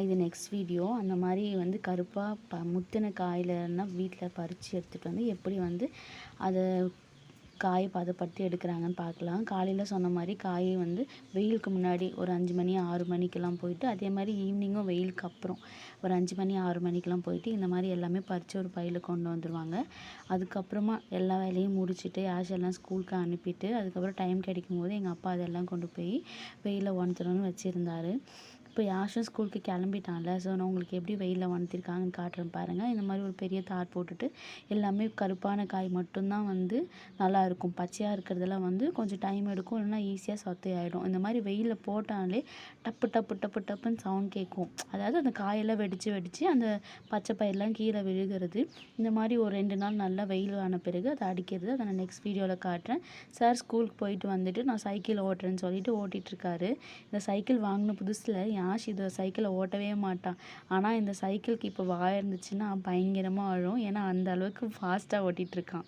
இது next video. அந்த மாரி வந்து கருப்பா முத்தின காயிலலாம் வீட்ல பறிச்சு எடுத்துட்டு வந்து எப்படி வந்து அத காய பதப்படுத்தி எடுக்கிறாங்கன்னு பார்க்கலாம். காலையில சொன்ன மாரி காய் வந்து வெயிலுக்கு முன்னாடி ஒரு 5 மணி 6 மணிக்கெல்லாம் போயிட்டு, அதே மாரி ஈவினிங்கும் வெயிலுக்கு அப்புறம் ஒரு 5 மணி 6 மணிக்கெல்லாம் போயிட்டு இந்த மாரி எல்லாமே பறிச்சு ஒரு பையில கொண்டு வந்துருவாங்க. அதுக்கப்புறமா எல்லா வேலையும் முடிச்சுட்டு ஆஷெல்லாம் ஸ்கூலுக்கு அனுப்பிட்டு, அதுக்கப்புறம் டைம் கிடைக்கும்போது எங்க அப்பா அதெல்லாம் கொண்டு போய் வெயில்ல உணர்த்தணும்னு வச்சிருந்தாரு. இப்போ யாஷும் ஸ்கூலுக்கு கிளம்பிட்டான்ல. ஸோ நான் உங்களுக்கு எப்படி வெயிலில் உணர்த்திருக்காங்கன்னு காட்டுறேன் பாருங்கள். இந்த மாதிரி ஒரு பெரிய தார் போட்டுட்டு எல்லாமே கருப்பான காய் மட்டும்தான் வந்து நல்லாயிருக்கும். பச்சையாக இருக்கிறதெல்லாம் வந்து கொஞ்சம் டைம் எடுக்கும், இல்லைன்னா ஈஸியாக சொத்தையாயிடும். இந்த மாதிரி வெயிலில் போட்டாலே டப்பு டப்பு டப்பு டப்புன்னு சவுண்ட் கேட்கும். அதாவது அந்த காயெல்லாம் வெடித்து வெடித்து அந்த பச்சை பயிரெலாம் கீழே விழுகிறது. இந்த மாதிரி ஒரு 2 நாள் நல்லா வெயில் ஆன பிறகு அதை அடிக்கிறது. அதை நான் நெக்ஸ்ட் வீடியோவில் காட்டுறேன். சார் ஸ்கூலுக்கு போயிட்டு வந்துட்டு நான் சைக்கிள் ஓட்டுறேன்னு சொல்லிட்டு ஓட்டிகிட்ருக்காரு. இந்த சைக்கிள் வாங்கின புதுசில் யாஷ் இதை சைக்கிளை ஓட்டவே மாட்டான். ஆனால் இந்த சைக்கிளுக்கு இப்போ வாய் இருந்துச்சுன்னா பயங்கரமாக அழும். ஏன்னா அந்த அளவுக்கு ஃபாஸ்ட்டாக ஓட்டிகிட்ருக்கான்.